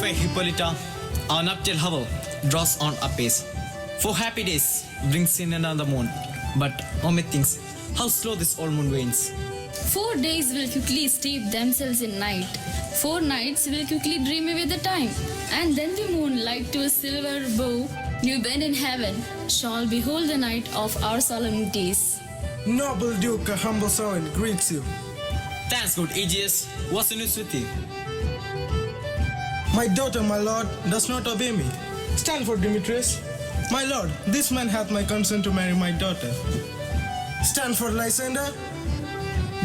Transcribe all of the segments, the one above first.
fair Hippolyta, our nuptial hour draws on apace. 4 happy days brings in another moon, but methinks how slow this old moon wanes. 4 days will quickly steep themselves in night. 4 nights will quickly dream away the time. And then the moon, like to a silver bow, new bend in heaven, shall behold the night of our solemnities. Noble Duke, a humble servant greets you. Thanks, good Aegeus. What's the news with you? My daughter, my lord, does not obey me. Stand for Demetrius. My lord, this man hath my consent to marry my daughter. Stand for Lysander.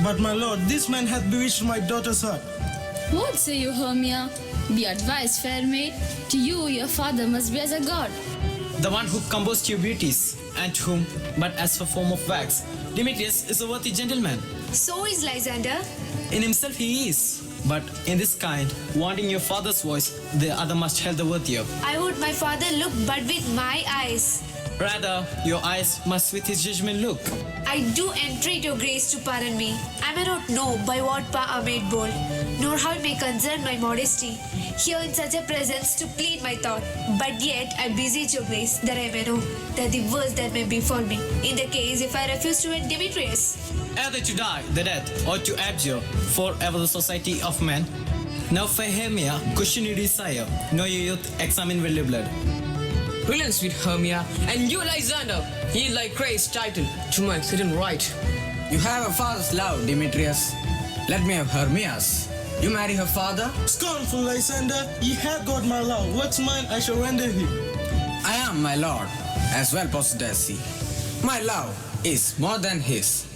But my lord, this man hath bewitched my daughter's heart. What say you, Hermia? Be advised, fair maid. To you, your father must be as a god. The one who composed your beauties, and to whom, but as for form of wax, Demetrius is a worthy gentleman. So is Lysander. In himself he is, but in this kind, wanting your father's voice, the other must held the worthier. I would my father look but with my eyes. Rather, your eyes must with his judgment look. I do entreat your grace to pardon me. I may not know by what power I made bold, nor how it may concern my modesty, here in such a presence to plead my thought. But yet I beseech your grace that I may know that the worst that may befall me, in the case if I refuse to wed Demetrius. Either to die the death, or to abjure forever the society of men. Now fair Hermia, question you desire, know your youth, examine well your blood. Brilliant, sweet Hermia, and you, Lysander, yield like Christ's title to my hidden right. You have a father's love, Demetrius. Let me have Hermia's. You marry her father? Scornful Lysander, ye have got my love. What's mine I shall render him. I am my lord, as well possessed as he. My love is more than his.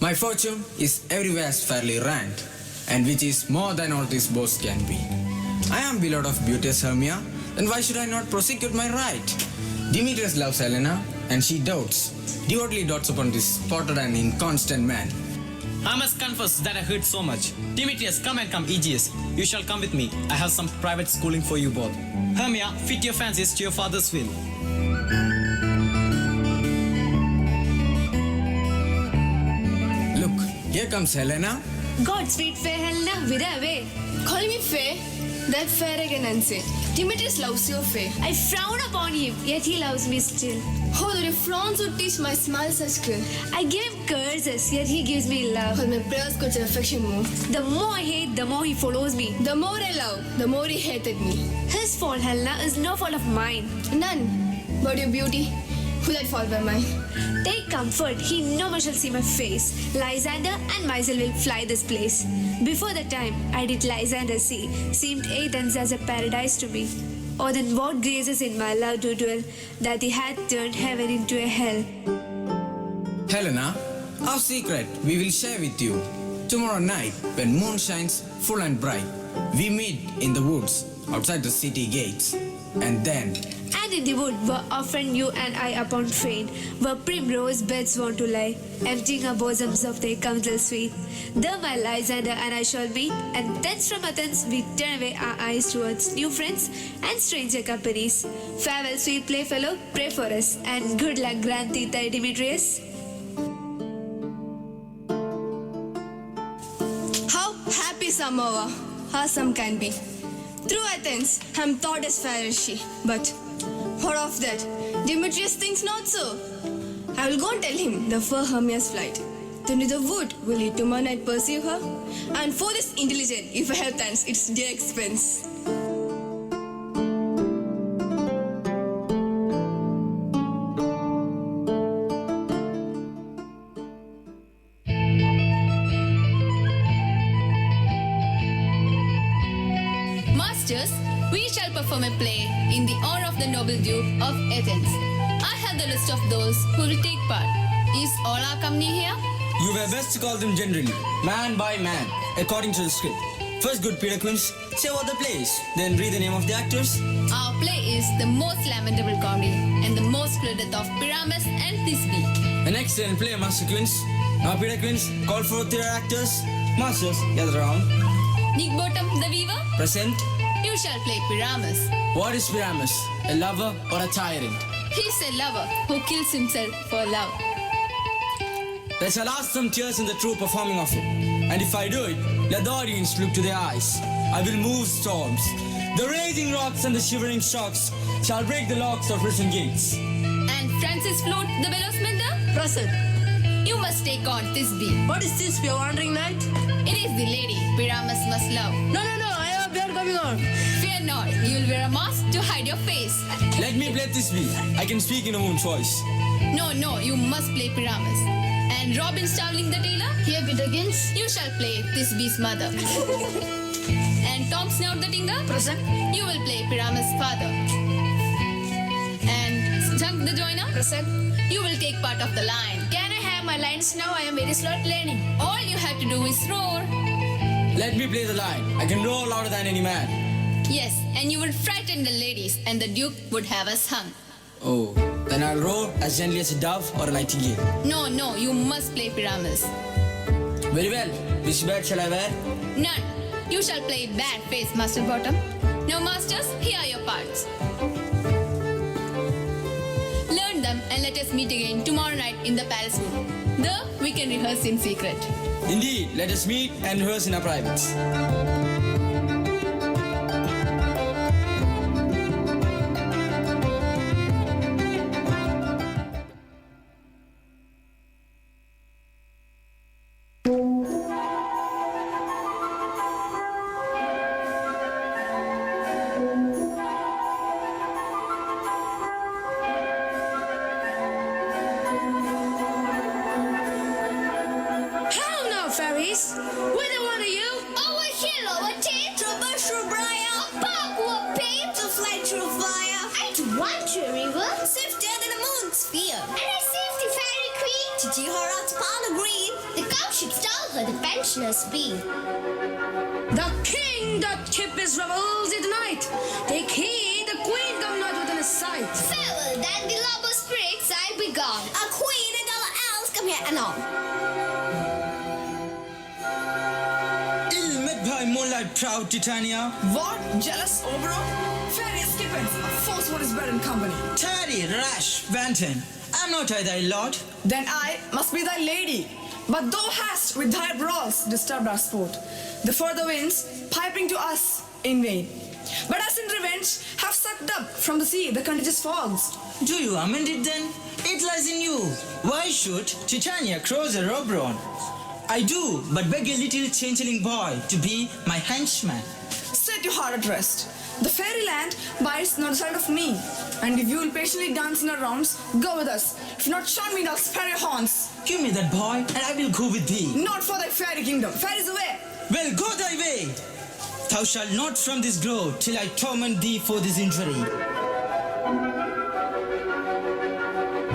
My fortune is everywhere fairly ranked, and which is more than all this boast can be. I am beloved of beauteous Hermia, then why should I not prosecute my right? Demetrius loves Helena, and she devoutly dotes upon this spotted and inconstant man. I must confess that I heard so much. Demetrius, come and come, Aegeus. You shall come with me. I have some private schooling for you both. Hermia, fit your fancies to your father's will. Look, here comes Helena. God, sweet fair Helena, whither away? Calling me fair? That fair again unsay. Demetrius loves you, fair. I frown upon him, yet he loves me still. Oh, that your frowns would teach my smile such skill. I give him curses, yet he gives me love. All my prayers could affection move. The more I hate, the more he follows me. The more I love, the more he hated me. His fault, Helena, is no fault of mine. None. But your beauty, who that fall by mine? Take comfort, he no more shall see my face. Lysander and myself will fly this place. Before the time I did Lysander see, seemed Athens as a paradise to me. Oh, then what graces in my love do dwell, that he had turned heaven into a hell. Helena, our secret we will share with you. Tomorrow night, when moon shines full and bright, we meet in the woods outside the city gates. And then And in the wood were often you and I upon fain, where primrose beds want to lie, emptying our bosoms of their counsel sweet. There my Lysander and I shall meet, and thence from Athens we turn away our eyes towards new friends and stranger companies. Farewell, sweet playfellow, pray for us, and good luck, grand Theta Demetrius. How happy some are, how some can be. Through Athens, I'm thought as fair as she, but what of that? Demetrius thinks not so. I will go and tell him the fair Hermia's flight. Then to the wood will he tomorrow night pursue her? And for this intelligent, if I have thanks, it's dear expense. Masters, we shall perform a play in the honor of the noble Duke of Athens. I have the list of those who will take part. Is all our company here? You were best to call them generally, man by man, according to the script. First, good Peter Quince, say what the play is, then read the name of the actors. Our play is the most lamentable comedy and the most cruel death of Pyramus and Thisbe. An excellent play, Master Quince. Now, Peter Quince, call forth your actors. Masters, gather round. Nick Bottom, the weaver, Present. you shall play Pyramus. What is Pyramus? A lover or a tyrant? He's a lover who kills himself for love. There shall ask some tears in the true performing of it. And if I do it, Let the audience look to their eyes. I will move storms. The raging rocks and the shivering shocks shall break the locks of prison gates. And Francis Float, the bellows mender? Present. You must take on Thisbe. What is this, your wandering knight? It is the lady Pyramus must love. No, I have a bear coming on. Fear not, you will wear a mask to hide your face. Let me play Thisbe. I can speak in a woman's voice. No, you must play Pyramus. And Robin Starveling the tailor? Here, Peterkins. You shall play Thisbe's mother. And Tom Snout the tinker? Present. You will play Pyramus' father. And Chunk the joiner? Present. You will take part of the line. Can I have my lines now? I am very slow at learning. All you have to do is roar. Let me play the line. I can roar louder than any man. Yes, and you will frighten the ladies, and the Duke would have us hung. Oh, then I'll roar as gently as a dove or a nightingale. No, you must play Pyramus. Very well. Which bed shall I wear? None. You shall play bad face, Master Bottom. Now, masters, here are your parts. Learn them and let us meet again tomorrow night in the palace room. There, we can rehearse in secret. Indeed, let us meet and rehearse in our privates. How now, fairies? Whither one are you? Over hill, over tape, traverse through briar, park over pave, to fly through fire. I to one to a river, swifter than a moon's sphere. And I saved the fairy queen, to do her out upon the green. The cowship stole her, the pensioners be. The king doth keep his revels in the night. Take heed, the queen come not within his sight. Farewell, then the lobber sprigs, I be gone. A queen and all else come here anon. Ill met by moonlight proud Titania. What? Jealous, Oberon? Fairy escapades, a false one is bred in company. Tarry, rash, wanton. Am not I thy lord? Then I must be thy lady. But thou hast with thy brawls disturbed our sport. The further winds piping to us in vain. But as in revenge have sucked up from the sea the contagious fogs. Do you amend it then? It lies in you. Why should Titania cross a Oberon? I do, but beg a little changeling boy to be my henchman. Set your heart at rest. The fairyland bites not the sight of me. And if you will patiently dance in our rounds, go with us. If not, shun me, I'll spare your horns. Give me that boy, and I will go with thee. Not for thy fairy kingdom. Fairies away. Well, go thy way. Thou shalt not from this grove till I torment thee for this injury.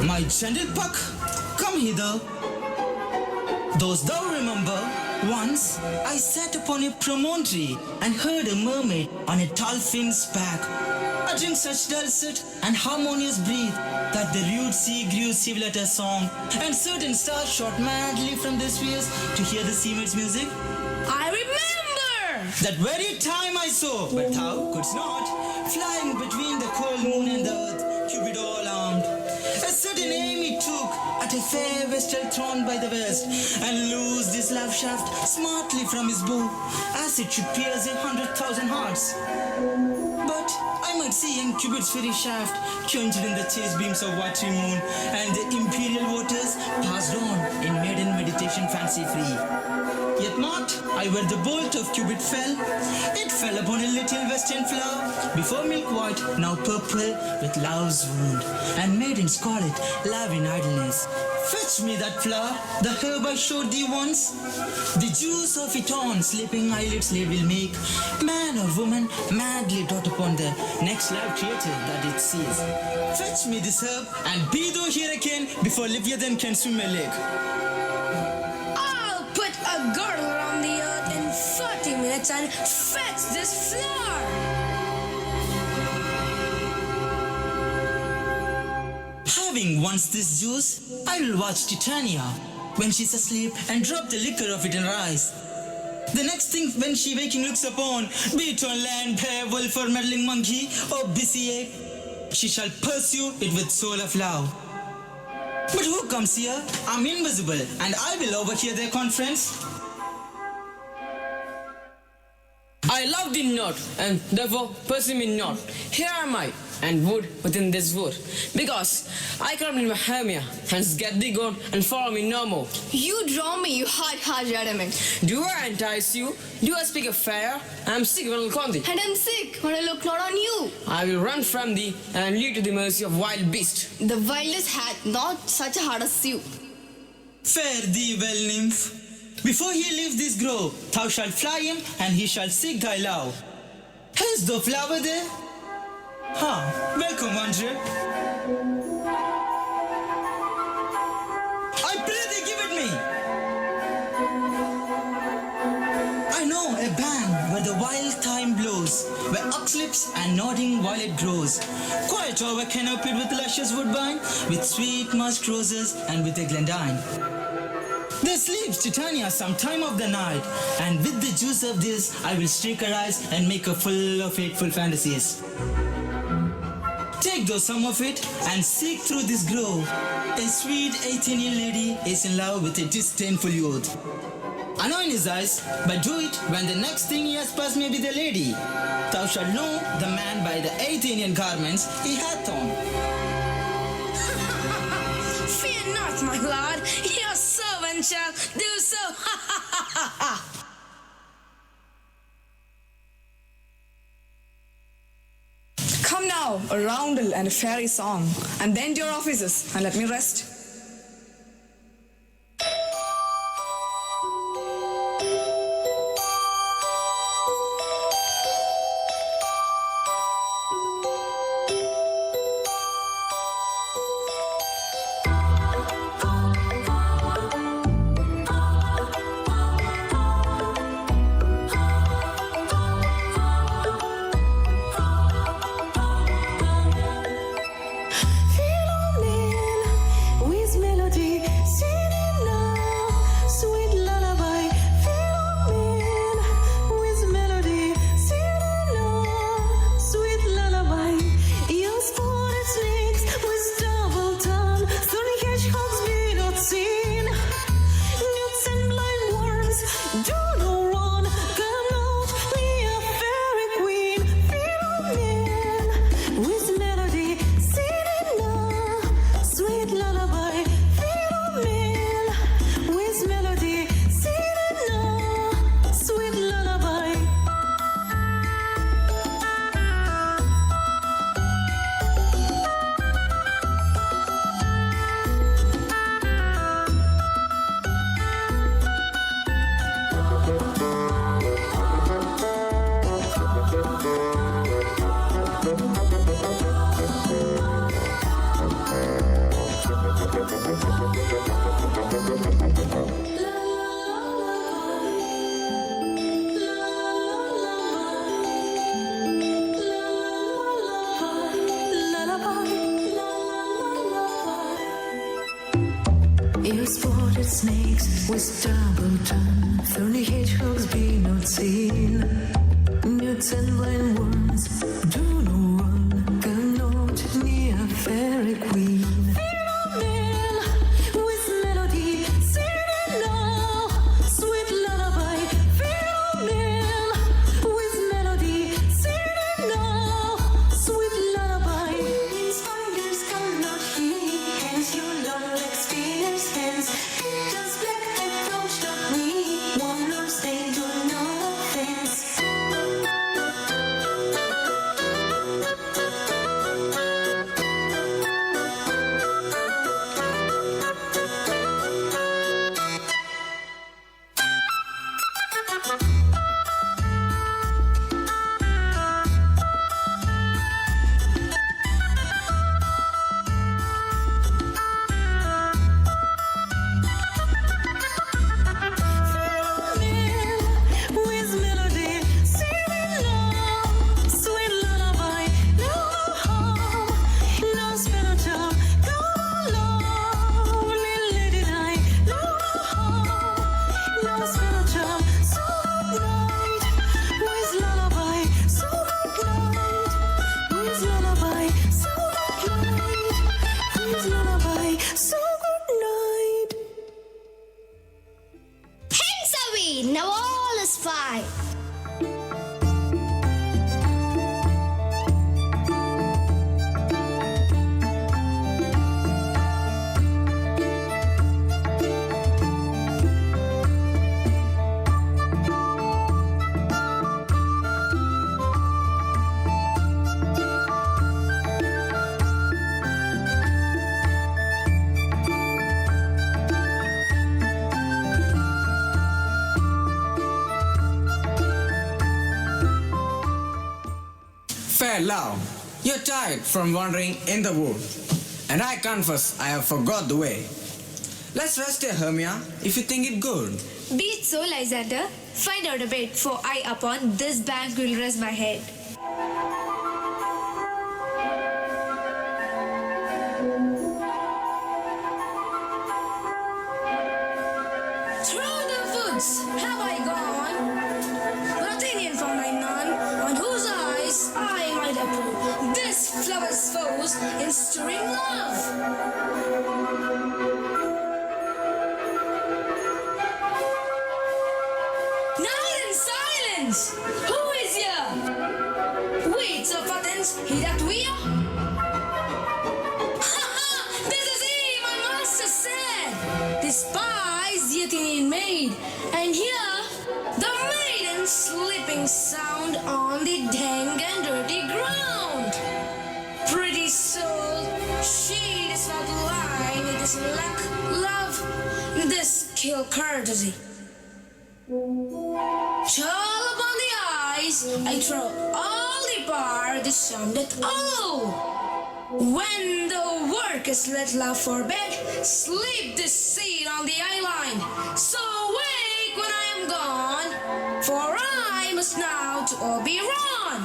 My gentle puck, come hither. Those thou remember, once I sat upon a promontory and heard a mermaid on a tall finn's back, uttering such dulcet and harmonious breath that the rude sea grew civil at her song, and certain stars shot madly from their spheres to hear the seamaid's music. I remember! That very time I saw, but thou couldst not, flying between the cold moon and the earth, Cupid all armed. A certain aim he took at a fair vestal thrown by the west, and loosed his love shaft smartly from his bow, as it should pierce 100,000 hearts. But I might see young Cupid's fairy shaft quenched in the chaste beams of watery moon, and the imperial waters passed on in maiden meditation fancy free. Yet not, I where the bolt of Cupid fell, it fell upon a little western flower, before milk white, now purple with love's wound, and maidens call it love in idleness. Fetch me that flower, the herb I showed thee once. The juice of it on sleeping eyelids they will make man or woman madly dot upon the next live creature that it sees. Fetch me this herb, and be thou here again before Leviathan can swim a lake. I'll put a girdle around the earth in 30 minutes and fetch this flower! Having once this juice, I will watch Titania when she's asleep and drop the liquor of it in her eyes. The next thing when she waking looks upon, be it on land, bear, wolf or meddling monkey or busy egg, she shall pursue it with soul of love. But who comes here? I'm invisible and I will overhear their conference. I love thee not, and therefore pursue me not. Here am I, and wood within this wood. Because I come in my Hermia, hence get thee gone, and follow me no more. You draw me, you hard-hearted adamant. Do I entice you? Do I speak of fair? I am sick when I look on thee. And I'm sick when I look not on you. I will run from thee, and leave to the mercy of wild beast. The wildest hath not such a heart as you. Fare thee well, nymph. Before he leaves this grove, thou shalt fly him, and he shall seek thy love. Is the flower there? Welcome, wanderer. I pray thee give it me. I know a band where the wild thyme blows, where oxlips and nodding violet grows, quite over canopied with luscious woodbine, with sweet musk roses and with a glendine. There sleeps Titania some time of the night, and with the juice of this I will streak her eyes and make her full of hateful fantasies. Take thou some of it and seek through this grove. A sweet Athenian lady is in love with a disdainful youth. Anoint his eyes, but do it when the next thing he has passed may be the lady. Thou shalt know the man by the Athenian garments he hath on. Fear not, my lord. Your servant shall do so. Come now, a roundel and a fairy song, and then to your offices, and let me rest. You spotted snakes with double tongue, thorny hedgehogs be not seen. Newts and blind worms do no run, come not near fairy queen. Philomel with melody, singing now, sweet lullaby. Philomel with melody, singing now, sweet lullaby. Spiders come not here, hence you long like spinners' hands. Just black that don't stop me, wonders they do no offense. Fair love, you're tired from wandering in the wood, and I confess I have forgot the way. Let's rest here, Hermia, if you think it good. Be it so, Lysander. Find out a bed, for I upon this bank will rest my head. Through the woods have I gone, Ruthenian from my nun, on whose eyes I might approve this flower's foes in stirring love. Now then, silence! Who is here? Waits of Athens, he that we are? Ha ha! This is he, my master said! Despise the Athenian maid, and here the maiden sleeping sound on the dank and dirty ground. Pretty soul, she does not lie in this lack love, this kill courtesy. Chill upon the eyes, I throw all the bar disarmed all. When the work is let love forbid, sleep this seed on the eyeline. So wake when I am gone, for I must now to Oberon.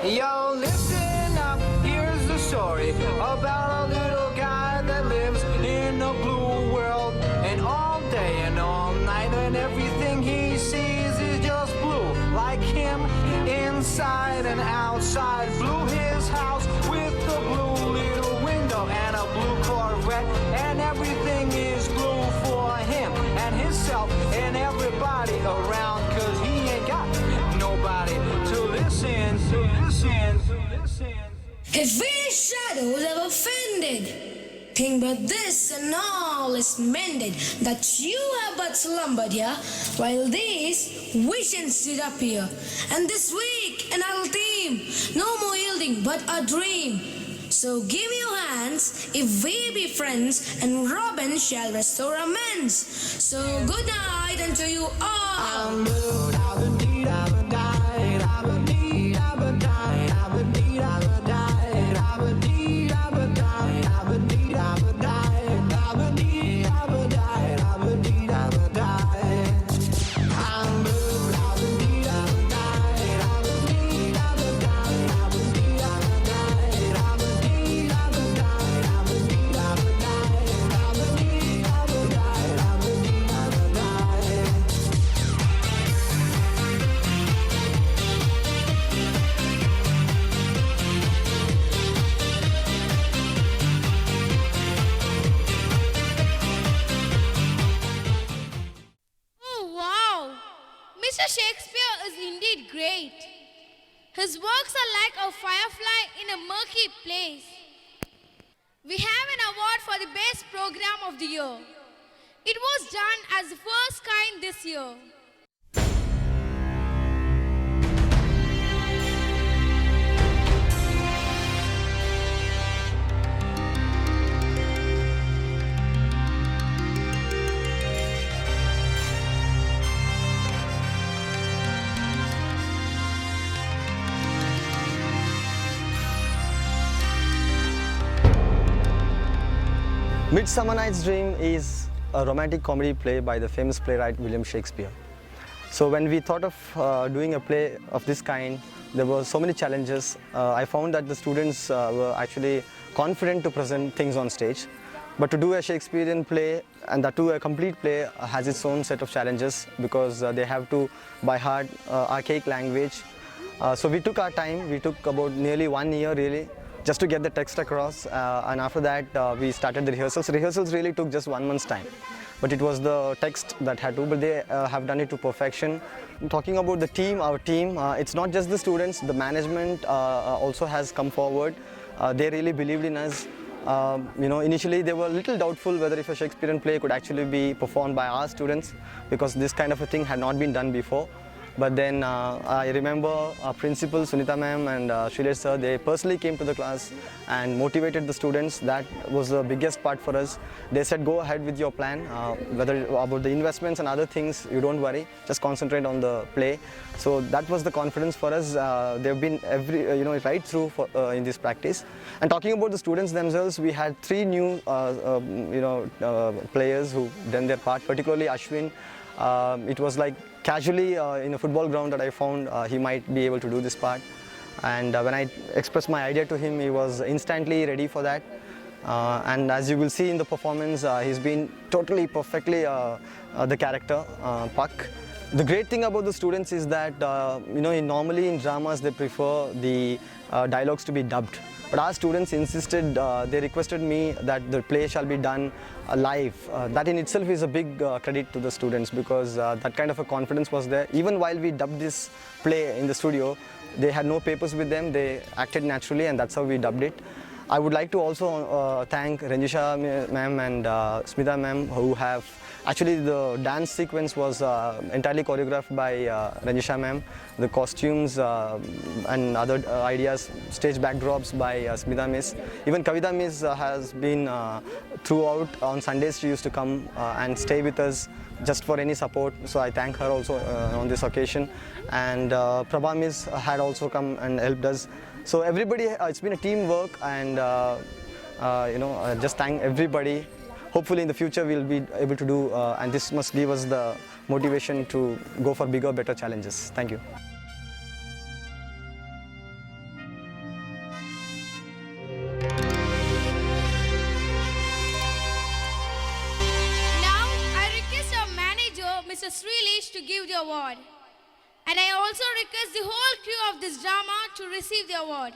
Yo, listen up, here's the story about a little guy that lives in a blue world. And all day and all night, and everything he sees is just blue. Like him, inside and outside. Blue his house with a blue little window and a blue Corvette. And everything is blue for him and himself and everybody around. Cause he ain't got nobody to listen, to listen, to listen. If we shadows have offended, think but this and all is mended, that you have but slumbered here, while these visions did appear. And this week an idle theme, no more yielding but a dream. So give me your hands, if we be friends, and Robin shall restore amends. So good night unto you all. Mr. Shakespeare is indeed great. His works are like a firefly in a murky place. We have an award for the best program of the year. It was done as the first kind this year. Midsummer Night's Dream is a romantic comedy play by the famous playwright William Shakespeare. So when we thought of doing a play of this kind, there were so many challenges. I found that the students were actually confident to present things on stage. But to do a Shakespearean play, and that too a complete play, has its own set of challenges because they have to by heart archaic language. So we took our time. We took about nearly 1 year really, just to get the text across, and after that we started the rehearsals. Rehearsals really took just 1 month's time, but it was the text that had to, but they have done it to perfection. Talking about the team, our team, it's not just the students, the management also has come forward. They really believed in us. Initially they were a little doubtful whether if a Shakespearean play could actually be performed by our students, because this kind of a thing had not been done before. But then I remember our principal Sunita ma'am and Shailesh sir, they personally came to the class and motivated the students. That was the biggest part for us. They said, go ahead with your plan, whether about the investments and other things, you don't worry, just concentrate on the play. So that was the confidence for us. They've been right through in this practice. And talking about the students themselves, we had 3 new players who done their part, particularly Ashwin. It was like casually in a football ground that I found he might be able to do this part. And when I expressed my idea to him, he was instantly ready for that. And as you will see in the performance, he's been totally perfectly the character, Puck. The great thing about the students is that normally in dramas they prefer the dialogues to be dubbed. But our students insisted, they requested me that the play shall be done live. That in itself is a big credit to the students, because that kind of a confidence was there. Even while we dubbed this play in the studio, they had no papers with them, they acted naturally, and that's how we dubbed it. I would like to also thank Ranjisha ma'am and Smita ma'am, who have actually, the dance sequence was entirely choreographed by Ranjisha ma'am. The costumes and other ideas, stage backdrops by Smita miss. Even Kavita miss has been throughout. On Sundays she used to come and stay with us just for any support. So I thank her also on this occasion. And Prabha miss had also come and helped us. So everybody, it's been a teamwork, and just thank everybody. Hopefully in the future we'll be able to do, and this must give us the motivation to go for bigger, better challenges. Thank you. Now I request our manager, Mr. Srilesh, to give the award. And I also request the whole crew of this drama to receive the award.